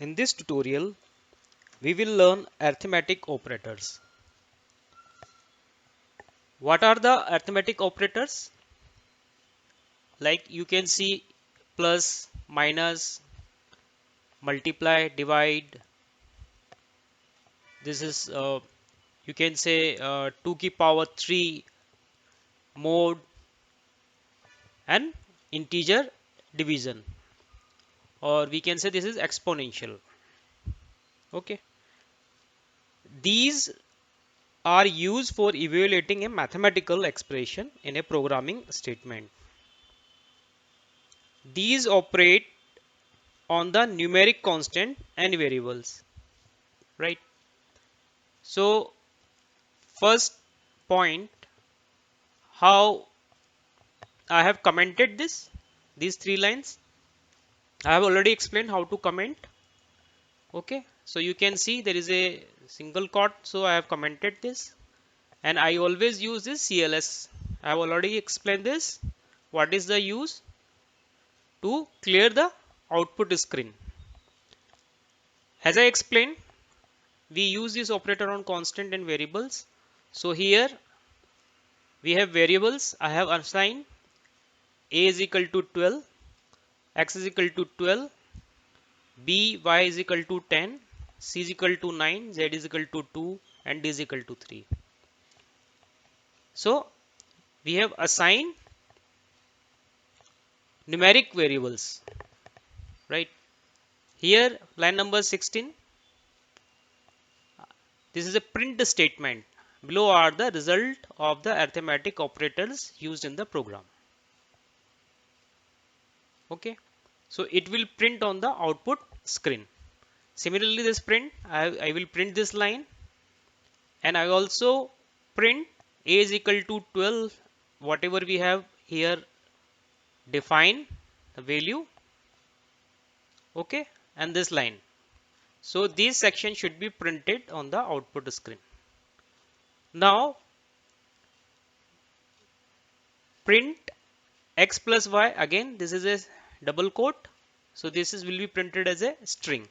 In this tutorial, we will learn arithmetic operators. What are the arithmetic operators? Like you can see plus, minus, multiply, divide. This is you can say 2 to the power 3, mode, and integer division, or we can say this is exponential. Okay, these are used for evaluating a mathematical expression in a programming statement. These operate on the numeric constant and variables, right? So first point, how I have commented these three lines. I have already explained how to comment. Okay, so you can see there is a single quote, so I have commented this, and I always use this CLS. I have already explained this. What is the use? To clear the output screen. As I explained, we use this operator on constant and variables. So here we have variables. I have assigned a is equal to 12, x is equal to 12, b, y is equal to 10, c is equal to 9, z is equal to 2, and d is equal to 3. So we have assigned numeric variables, right? Here line number 16, this is a print statement. Below are the result of the arithmetic operators used in the program. Okay, so it will print on the output screen. Similarly, this print, I will print this line, and I also print a is equal to 12, whatever we have here define the value, okay, and this line. So this section should be printed on the output screen. Now print x plus y, again this is a double quote, so this is will be printed as a string,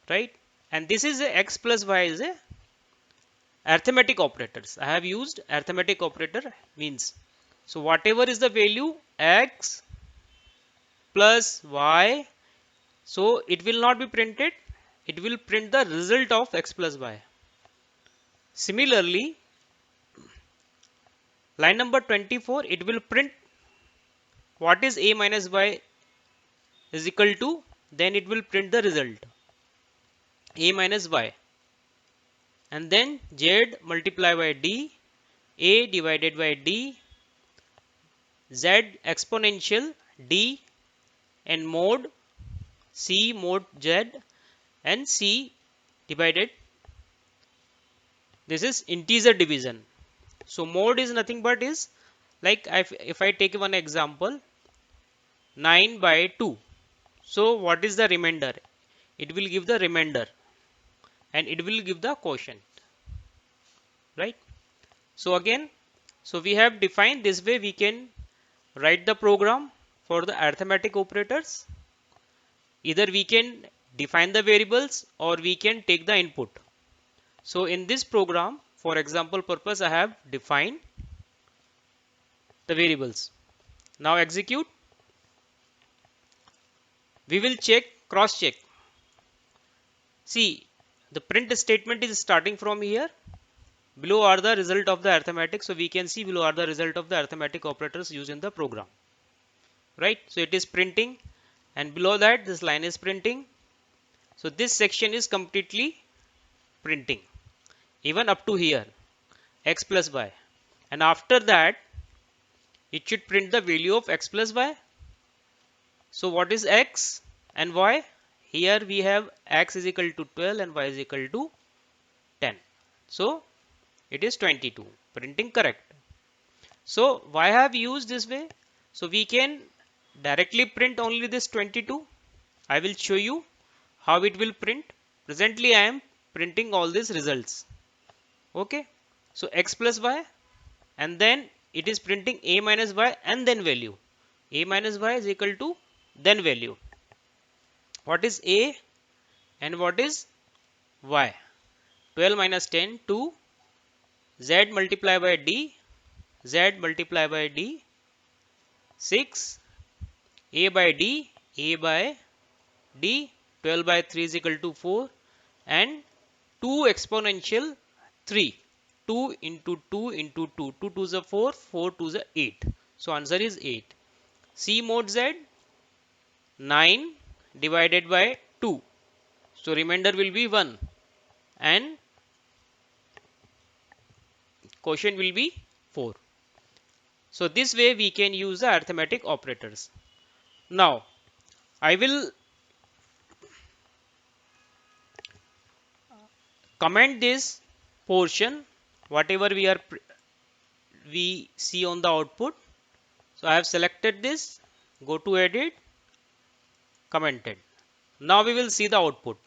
right? And this is a x plus y is a arithmetic operators. I have used arithmetic operator means, so whatever is the value x plus y, so it will not be printed, it will print the result of x plus y. Similarly, line number 24, it will print what is a minus y is equal to, then it will print the result a minus y, and then z multiplied by d, a divided by d, z exponential d, and mod c mod z, and c divided, this is integer division. So mod is nothing but is like if I take one example, 9 by 2, so what is the remainder? It will give the remainder and it will give the quotient, right? So again, so we have defined this way we can write the program for the arithmetic operators. Either we can define the variables or we can take the input. So in this program, for example purpose, I have defined the variables. Now execute. We will check, cross check. See, the print statement is starting from here. Below are the result of the arithmetic. So we can see below are the result of the arithmetic operators used in the program, right? So it is printing, and below that this line is printing. So this section is completely printing even up to here, x plus y, and after that it should print the value of x plus y. So what is x and y? Here we have x is equal to 12 and y is equal to 10. So it is 22, printing correct. So why have used this way? So we can directly print only this 22. I will show you how it will print. Presently I am printing all these results. Okay, so x plus y, and then it is printing a minus y and then value. A minus y is equal to then value. What is a? and what is y. 12 minus 10 2, z multiply by d, z multiply by d, 6, a by d, a by d, 12 by 3 is equal to 4, and 2 exponential 3, 2 into 2 into 2, 2 to the 4, 4 to the 8. So answer is 8. C mod z, 9 divided by 2. So remainder will be 1 and quotient will be 4. So this way we can use the arithmetic operators. Now I will comment this portion whatever we see on the output. So I have selected this, go to edit, commented. Now we will see the output.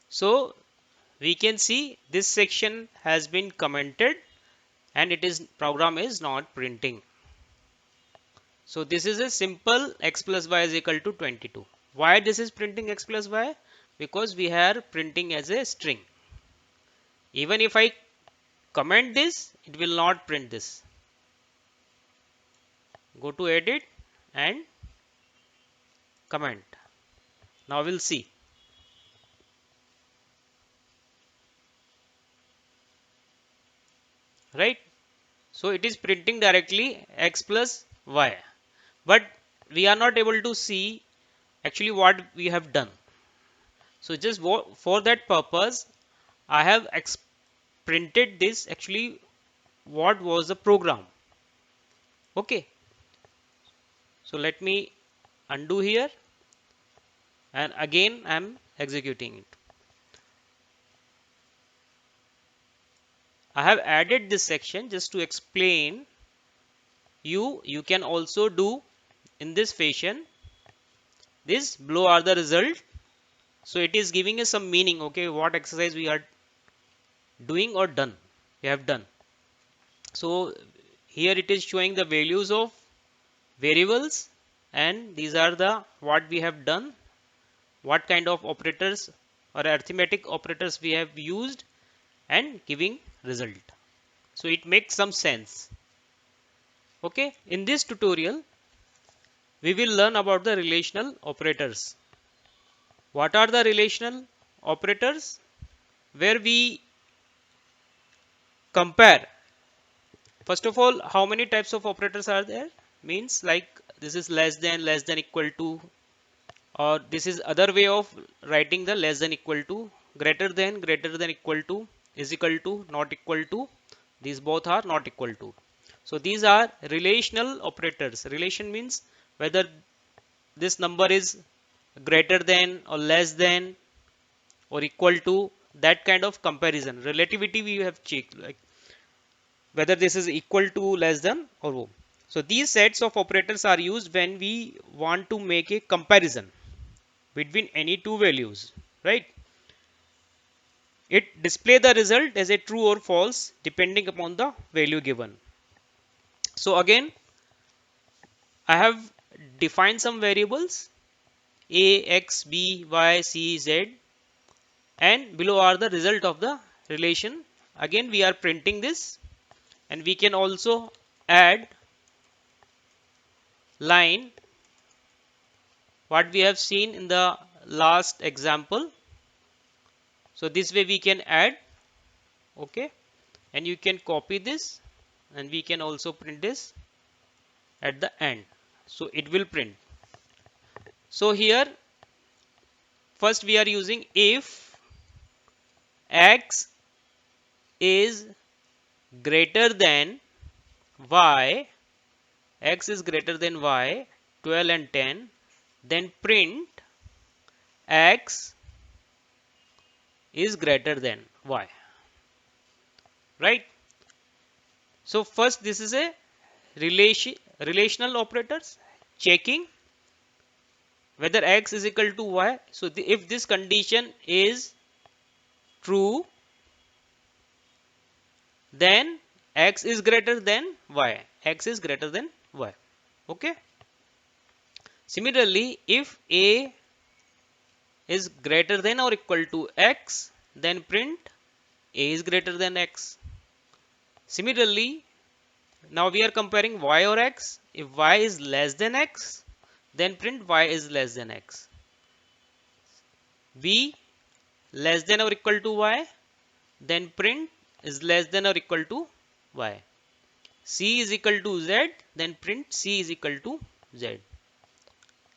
So we can see this section has been commented and it is program is not printing. So this is a simple x plus y is equal to 22. Why this is printing x plus y? Because we are printing as a string. Even if I comment this, it will not print this. Go to edit and comment. Now we'll see. Right? So it is printing directly x plus y. But we are not able to see actually what we have done. So just for that purpose, I have printed this actually what was the program. Okay. So let me undo here and again I am executing it. I have added this section just to explain you can also do in this fashion. This below are the result. So it is giving us some meaning, okay, what exercise we are doing or done, we have done. So here it is showing the values of variables and these are the what we have done, what kind of operators or arithmetic operators we have used and giving result. So it makes some sense. Okay, in this tutorial we will learn about the relational operators. What are the relational operators? Where we compare. First of all, how many types of operators are there? Means like this is less than, equal to, or this is other way of writing the less than, equal to, greater than, equal to, is equal to, not equal to. These both are not equal to. So these are relational operators. Relation means whether this number is greater than or less than or equal to, that kind of comparison. Relativity we have checked, like whether this is equal to, less than or more. So these sets of operators are used when we want to make a comparison between any two values, right? It display the result as a true or false depending upon the value given. So again, I have defined some variables a, x, b, y, c, z, and below are the result of the relation. Again we are printing this and we can also add line what we have seen in the last example. So this way we can add, okay, and you can copy this and we can also print this at the end. So it will print. So here first we are using if x is greater than y, x is greater than y, 12 and 10, then print x is greater than y, right? So first this is a relational operators checking whether x is equal to y. So if this condition is true, then x is greater than y. X is greater than y. Okay. Similarly, if a is greater than or equal to x, then print a is greater than x. Similarly, now we are comparing y or x. If y is less than x, then print y is less than x. B less than or equal to y, then print is less than or equal to y. C is equal to z, then print C is equal to z.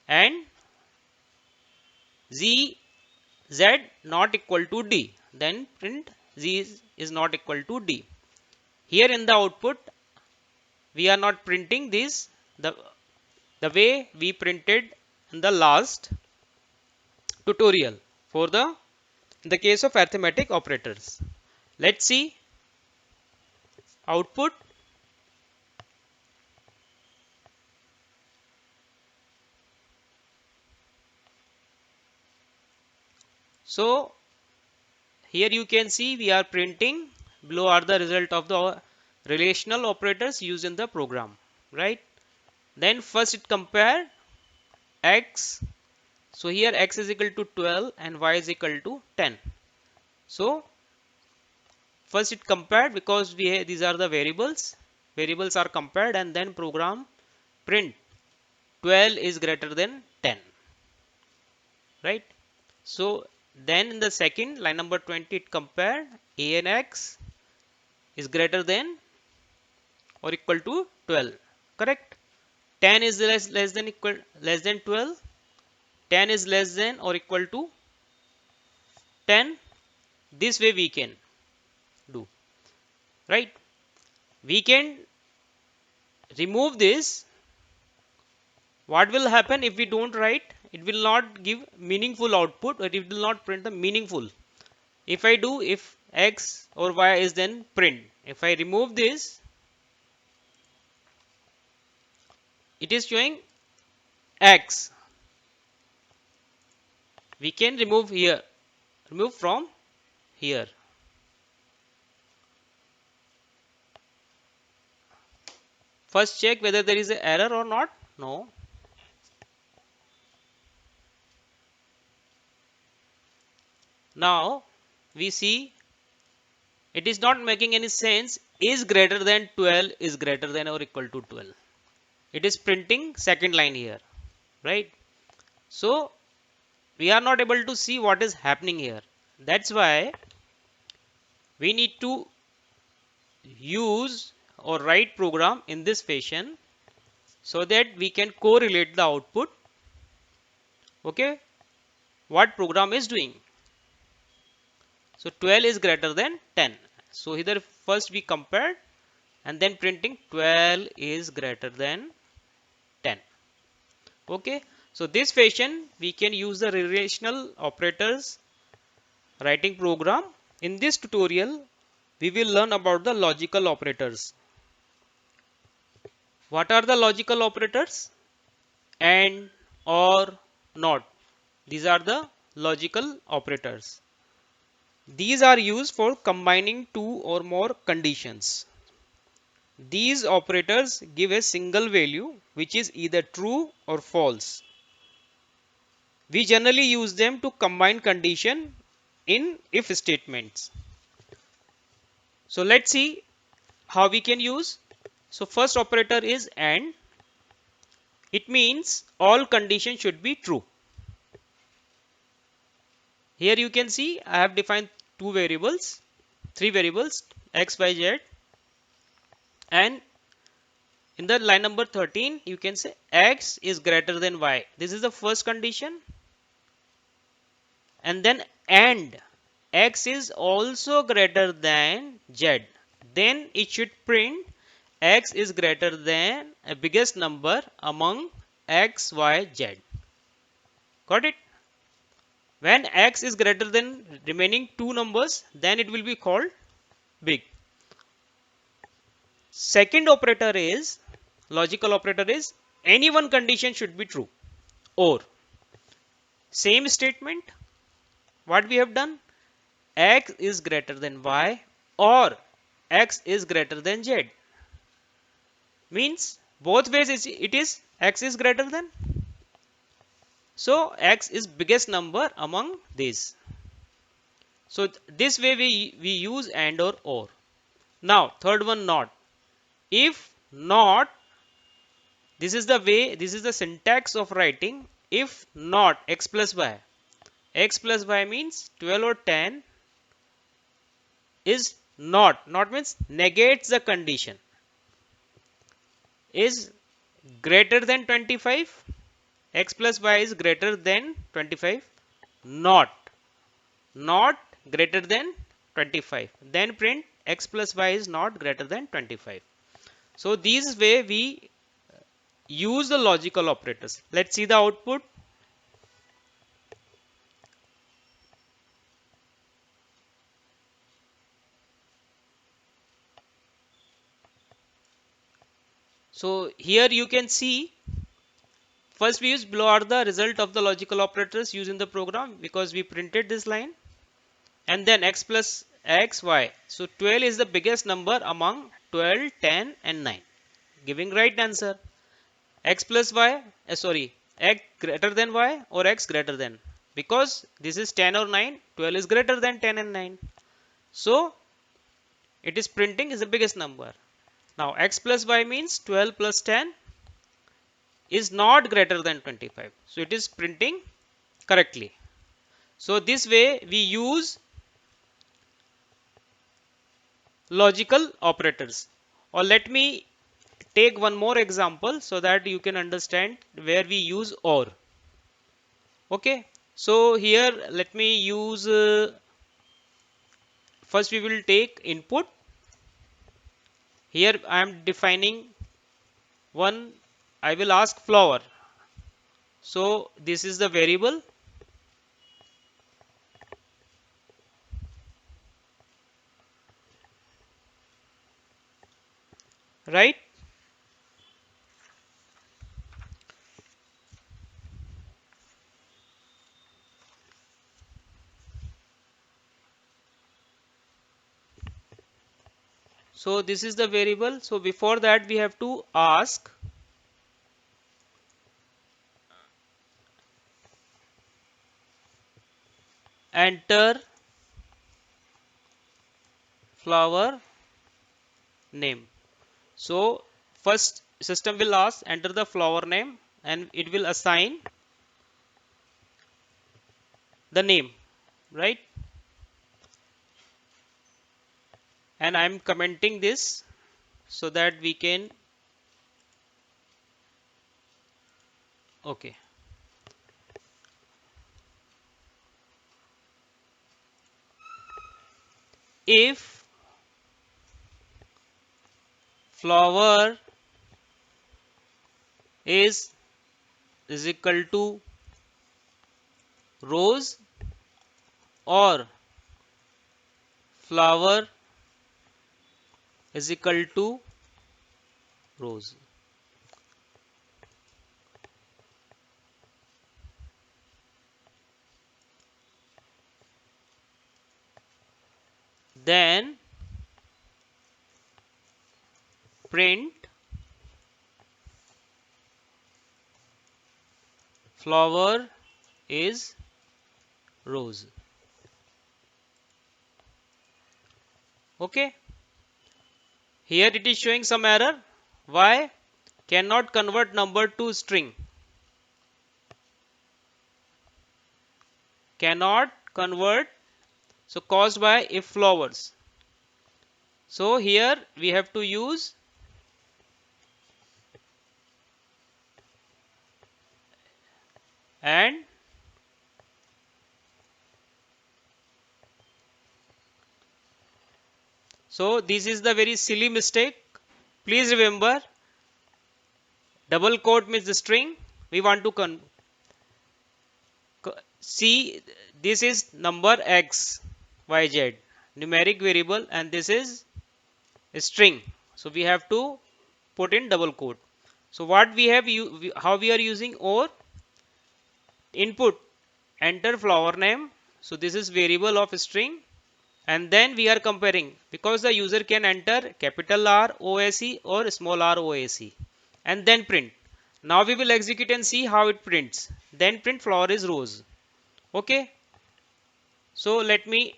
And z not equal to d, then print z is not equal to d. Here in the output, we are not printing this the way we printed in the last tutorial for in the case of arithmetic operators. Let's see output. So here you can see we are printing. Below are the result of the relational operators used in the program, right? Then first it compare x. So here x is equal to 12 and y is equal to 10. So first it compared, because these are the variables. Variables are compared, and then program print 12 is greater than 10, right? So then in the second line number 20, it compared a and x is greater than or equal to 12, correct? 10 is less than 12. 10 is less than or equal to 10. This way we can do, right? We can remove this. What will happen if we don't write? It will not give meaningful output, or it will not print the meaningful. If I do, if x or y is then print. If I remove this, it is showing x. We can remove here, remove from here. First check whether there is an error or not. No. Now we see it is not making any sense. Is greater than 12 is greater than or equal to 12. It is printing second line here, right? So we are not able to see what is happening here. That's why we need to use or write program in this fashion, so that we can correlate the output, okay, what program is doing. So 12 is greater than 10. So either first we compared and then printing 12 is greater than 10. Okay. So this fashion we can use the relational operators writing program. In this tutorial we will learn about the logical operators. What are the logical operators? And, or, not. These are the logical operators. These are used for combining two or more conditions. These operators give a single value which is either true or false. We generally use them to combine condition in if statements. So let's see how we can use. So first operator is AND. It means all conditions should be true. Here you can see I have defined three variables x, y, z, and in the line number 13 you can say x is greater than y. This is the first condition, and then AND x is also greater than z. Then it should print x is greater than a biggest number among x, y, z. Got it? When x is greater than remaining two numbers, then it will be called big. Second operator is, logical operator is, any one condition should be true. Or, same statement, what we have done, x is greater than y, or x is greater than z. Means both ways it is x is greater than. So x is biggest number among these. So this way we use and or. Now third one, not. If not, this is the way, this is the syntax of writing. If not x plus y means 12 or 10 is not means negates the condition, is greater than 25, x plus y is greater than 25, not greater than 25, then print x plus y is not greater than 25. So this way we use the logical operators. Let's see the output. So here you can see, first we use below are the result of the logical operators used in the program because we printed this line, and then x plus x y. So 12 is the biggest number among 12, 10 and 9, giving right answer. X plus y, x greater than y or x greater than, because this is 10 or 9, 12 is greater than 10 and 9. So it is printing is the biggest number. Now x plus y means 12 plus 10 is not greater than 25. So it is printing correctly. So this way we use logical operators. Or let me take one more example so that you can understand where we use or. Okay. So here let me use, first we will take input. Here I am defining one, I will ask flower. So this is the variable. Right. So this is the variable. So before that we have to ask enter flower name. So first system will ask enter the flower name and it will assign the name, right? And I am commenting this so that we can, okay. If flower is equal to rose or flower is equal to rose, then print flower is rose. Okay. Here it is showing some error. Why? Cannot convert number to string. Cannot convert. So caused by if flowers. So here we have to use and so this is the very silly mistake. Please remember, double quote means the string. We want to see this is number x, y, z, numeric variable, and this is a string. So we have to put in double quote. So what we have, how we are using or input enter flower name. So this is variable of string and then we are comparing because the user can enter capital R OSE or small r OSE and then print. Now we will execute and see how it prints. Then print flower is rose. Okay, so let me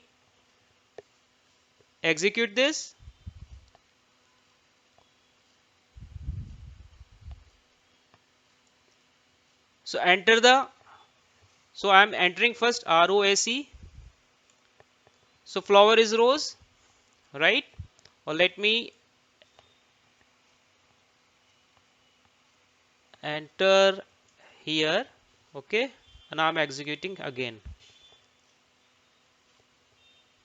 execute this. So enter the, so I am entering first ROSE. So flower is rose, right? Or let me enter here. Okay, and I am executing again.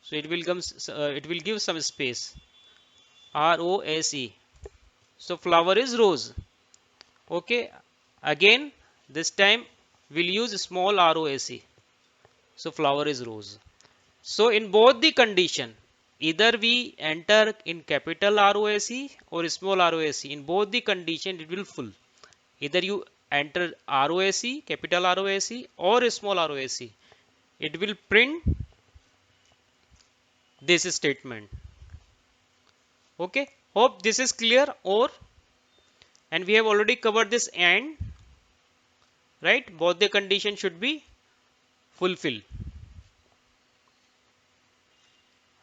So it will give some space. ROSE. So flower is rose. Okay, again this time we'll use small ROSE. So flower is rose. So in both the condition, either we enter in capital ROSE or small ROSE. In both the condition, it will full. Either you enter ROSE, capital ROSE or small ROSE. It will print this statement. Okay. Hope this is clear. Or, and we have already covered this and, right? Both the condition should be fulfilled.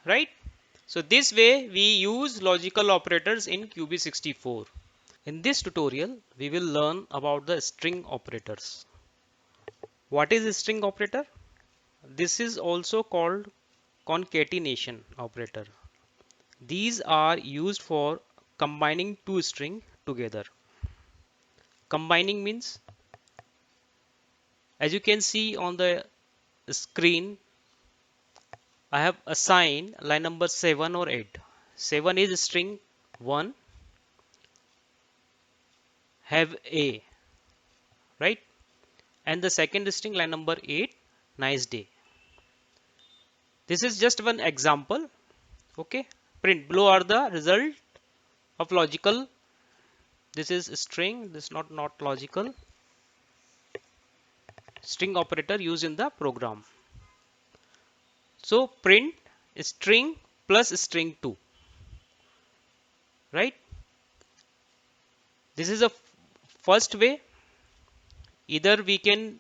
Right? So this way we use logical operators in QB64. In this tutorial, we will learn about the string operators. What is a string operator? This is also called concatenation operator. These are used for combining two strings together. Combining means, as you can see on the screen, I have assigned line number 7 or 8. 7 is string 1, have A, right? And the second string line number 8, nice day. This is just one example. Okay, print below are the result of logical. This is string, this is not logical. String operator used in the program. So print string plus string 2, right? This is a first way. Either we can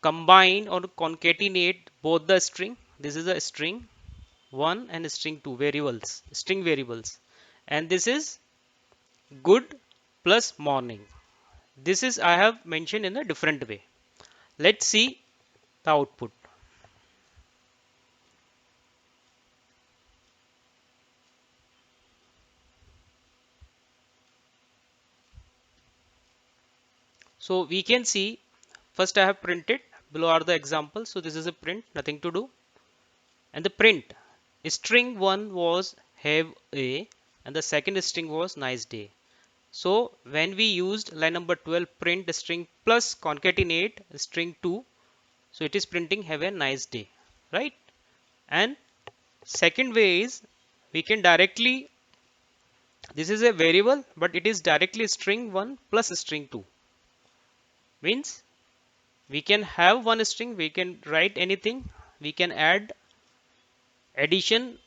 combine or concatenate both the string. This is a string 1 and string 2 variables, string variables, and this is good plus morning. This is I have mentioned in a different way. Let's see the output. So we can see first I have printed, below are the examples. So this is a print, nothing to do. And the print string 1 was have a and the second string was nice day. So when we used line number 12 print string plus concatenate string 2, so it is printing have a nice day, right? And second way is we can directly, this is a variable but it is directly string 1 plus string 2, means we can have one string, we can write anything, we can add addition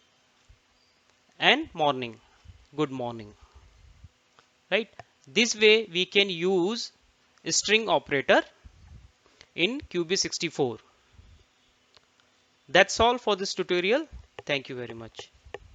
and morning, good morning, right? This way we can use string operator in QB64. That's all for this tutorial. Thank you very much.